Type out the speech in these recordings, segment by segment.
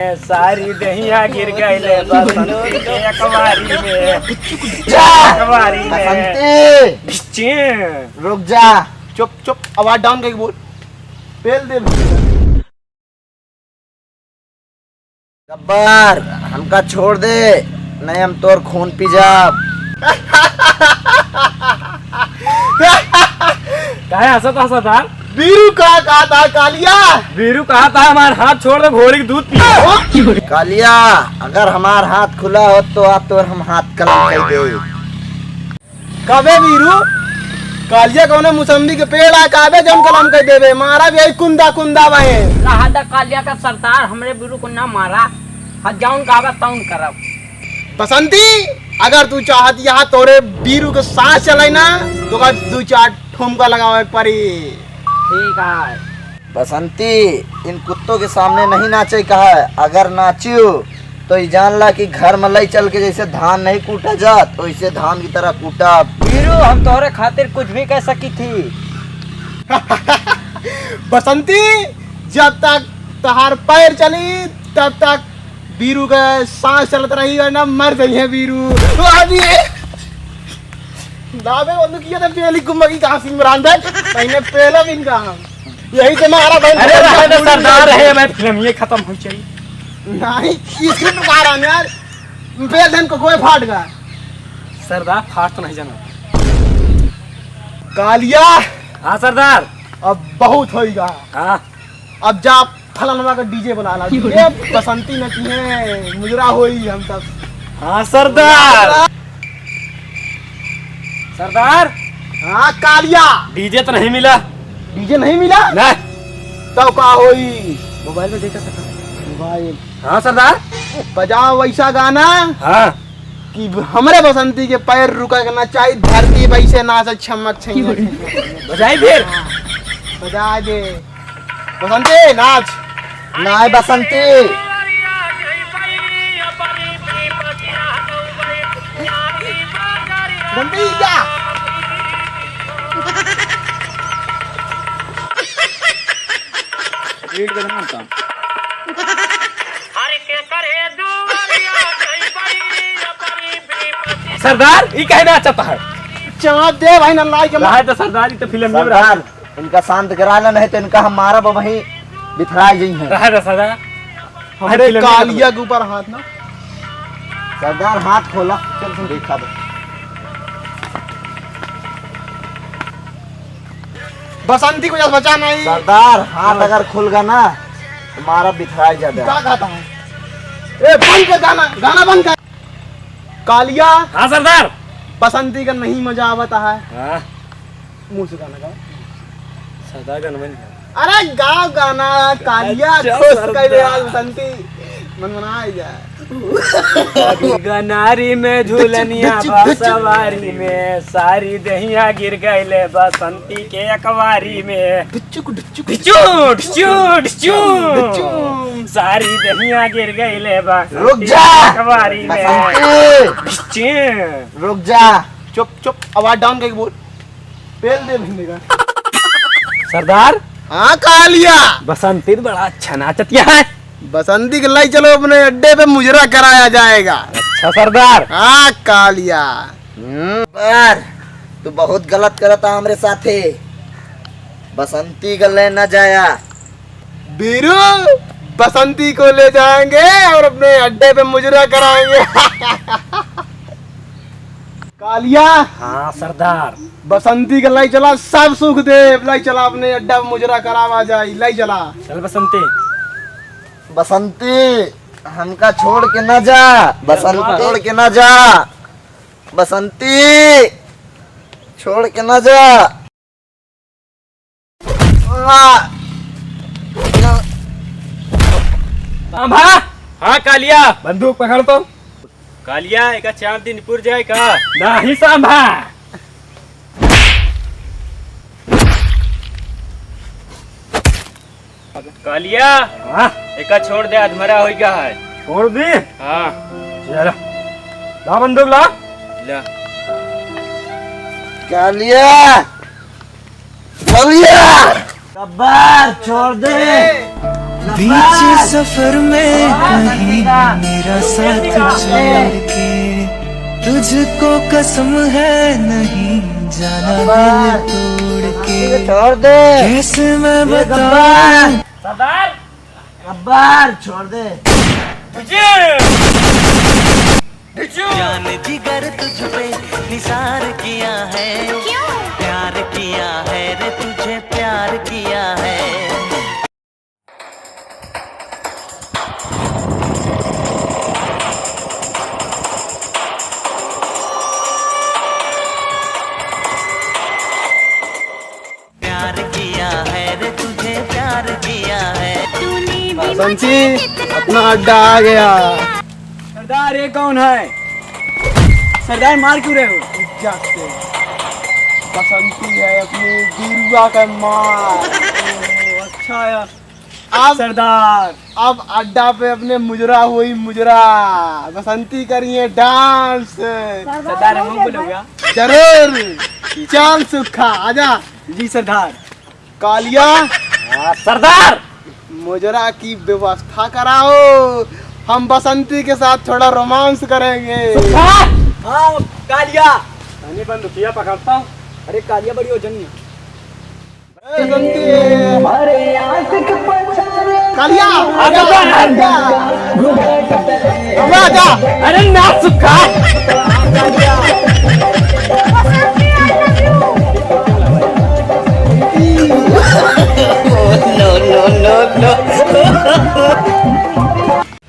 सारी दहिया गिर गईले बसंती के अखबारी में। बसंती रुक जा। चुप चुप, आवाज डाउन करके बोल। पेल दे गब्बर, हमका छोड़ दे, नहीं हम तोर खून पी जाब। काहे हंसत था? वीरू कहा था कालिया? वीरू कहा था हमारा हाथ छोड़ दे, घोड़ी के दूध पी। कालिया, अगर हमार हाथ खुला हो तो आप तोर हम हाथ कलम कर दे। कबे वीरू? कालिया कौने मुसम्मी के पेड़ आ काबे जम कलम कर देवे। मारा भी आई कुंदा कुंदा बहे। राहदा कालिया का सरदार हमरे वीरू को ना मारा, जाऊन काबा ताउन करब। बसंती, अगर तू चाहत यहाँ तोरे वीरू के सांस चले ना तो का 2-4 ठुमका लगाओ एक परी। ठीक है। बसंती, इन कुत्तों के सामने नहीं नाचे कहा है। अगर नाचियो तो ये जान ला कि घर में लई चल के जैसे धान नहीं कूटा जात तो इसे धान की तरह कूटा। वीरू, हम तोरे खातिर कुछ भी कह सकी थी। बसंती, जब तक तहार पैर चली तब तक वीरू का सांस चलत रही और ना मर गई है वीरू। दावे बंदू किया था पेली गुम्बगी कहाँ सिमरान दे मैंने पहला दिन कहा यही से मारा बहन। अरे सरदार है, मैं फिल्म ये खत्म हो चाहिए नहीं स्क्रिप्ट कहा रहा यार। पेल दिन को कोई फाट गया। सरदार फाट तो नहीं जाना। कालिया, हाँ सरदार। अब बहुत होएगा। हाँ, अब जा फलानवा का डीजे बुला ला। ये बसंती नची है, मुजरा होई हम सब। हाँ सरदार। सरदार, हाँ कालिया, डीजे तो नहीं मिला। डीजे नहीं मिला? नहीं। तो का होई? मोबाइल में देखा सकता। मोबाइल। हाँ सरदार। बजाओ वैसा गाना हाँ कि हमरे बसंती के पैर रुका के नचाई, धरती वैसे नाच छमक छम। बजाई फिर। बजा दे बसंती, नाच। नहीं बसंती, बसंती जा। रीड करना होता। सरदार, ये कहना चाहता है? चाँद दे भाई नल्लाई के रहा है तो सरदार, ये तो फिल्म में रहा सरदार, इनका शांत करा ला, नहीं तो इनका हम मारा वहीं बिथराई गई है। रहा है सरदार। हमारे कालिया के ऊपर हाथ ना। सरदार हाथ खोला, चल तुम देखा दो। बसंती को जब बचा नहीं। सरदार, हाथ अगर खुल गया ना तुम्हारा बिथराई जाता क्या कहता है? ए बंद कर गाना, गाना बंद कर। कालिया, हाँ सरदार। बसंती का नहीं मजा आवता है। हाँ मुंह से गाना गाओ। सरदार का नमन। अरे गाओ गाना कालिया, अच्छा, खुश कर दे आज बसंती मन मना जाए। गनारी में झूलनिया सवारी में, सारी दहिया गिर गईले बसंती के अखबारी में। सारी दहिया गिर गईले रुक जा। अखबारी में। रुक जा। चुप चुप, आवाज डाउन करके बोल। पेल दे भिंडी का। सरदार, हाँ कालिया, बसंती तो बड़ा अच्छा नाचतिया है। बसंती के लाई चलो, अपने अड्डे पे मुजरा कराया जाएगा। अच्छा सरदार। हाँ कालिया। पर तू बहुत गलत करता हमरे साथे। बसंती का ले न जाया। बीरू, बसंती को ले जाएंगे और अपने अड्डे पे मुजरा कराएंगे। कालिया, हाँ सरदार। बसंती का लाई चला, सब सुख दे। लाई चला, अपने अड्डा पे मुजरा करावा जाए। लाई चला। चल बसंती। बसंती, हमका छोड़ के न जा। बसंती छोड़ के न जा। बसंती, छोड़ के न जा। हाँ कालिया, बंदूक पकड़ तो। कालिया, एक 4 दिन पुर जाए का नहीं सांभा। कालिया, हाँ एक छोड़ दे, अधमरा हो गया है। छोड़ दे। हाँ चलो, ला बंदूक ला। ला। कालिया, कालिया, गब्बर छोड़ दे। बीच सफर में कहीं मेरा साथ छोड़ के, तुझको कसम है नहीं जाना दिल तोड़ के, छोड़ दे कैसे मैं बताऊं। सरदार गब्बर छोड़ दे। जान जिगर तुझ पे निसार किया है, प्यार किया है रे तुझे प्यार किया है। प्यार किया है रे तुझे प्यार किया है। बसंती अपना अड्डा आ गया। सरदार ये कौन है? सरदार मार क्यों रहे हो? इज्जत से बसंती है अपनी बीरुआ का माँ। अच्छा यार। अब सरदार अब अड्डा पे अपने मुजरा हुई मुजरा, बसंती करिए डांस। सरदार हम बोल हो गया। जरूर चाल सुखा आजा। जी सरदार। कालिया सरदार मुजरा की व्यवस्था कराओ, हम बसंती के साथ थोड़ा रोमांस करेंगे। हाँ कालिया मैंने बंदूकिया पकड़ता हूँ। अरे कालिया बड़ी वजनी है। कालिया आजा, आजा। आजा। अरे ना सुखा।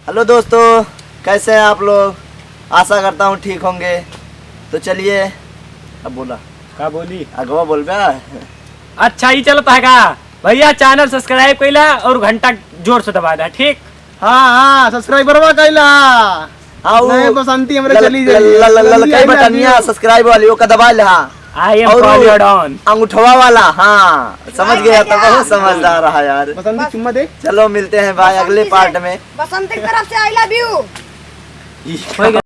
हेलो दोस्तों, कैसे हैं आप लोग? आशा करता हूँ ठीक होंगे। तो चलिए अब बोला क्या बोली? अगवा बोल बे। अच्छा ही चलता है का भैया। चैनल सब्सक्राइब कैला और घंटा जोर से दबा दे। ठीक। हाँ सब्सक्राइबर बा कैला। हाँ नहीं बसंती हमरे चली जाइए। कई बटनिया सब्सक्राइब वाली वो का दबा ले। हाँ आई एम फॉलोड ऑन अंगूठवा वाला। हाँ समझ गया, तो बहुत समझदार रहा यार। बसंती चुम्मा दे। चलो मिलते हैं भाई अगले पार्ट में। बसंत की तरफ से आई लव यू। हो गया।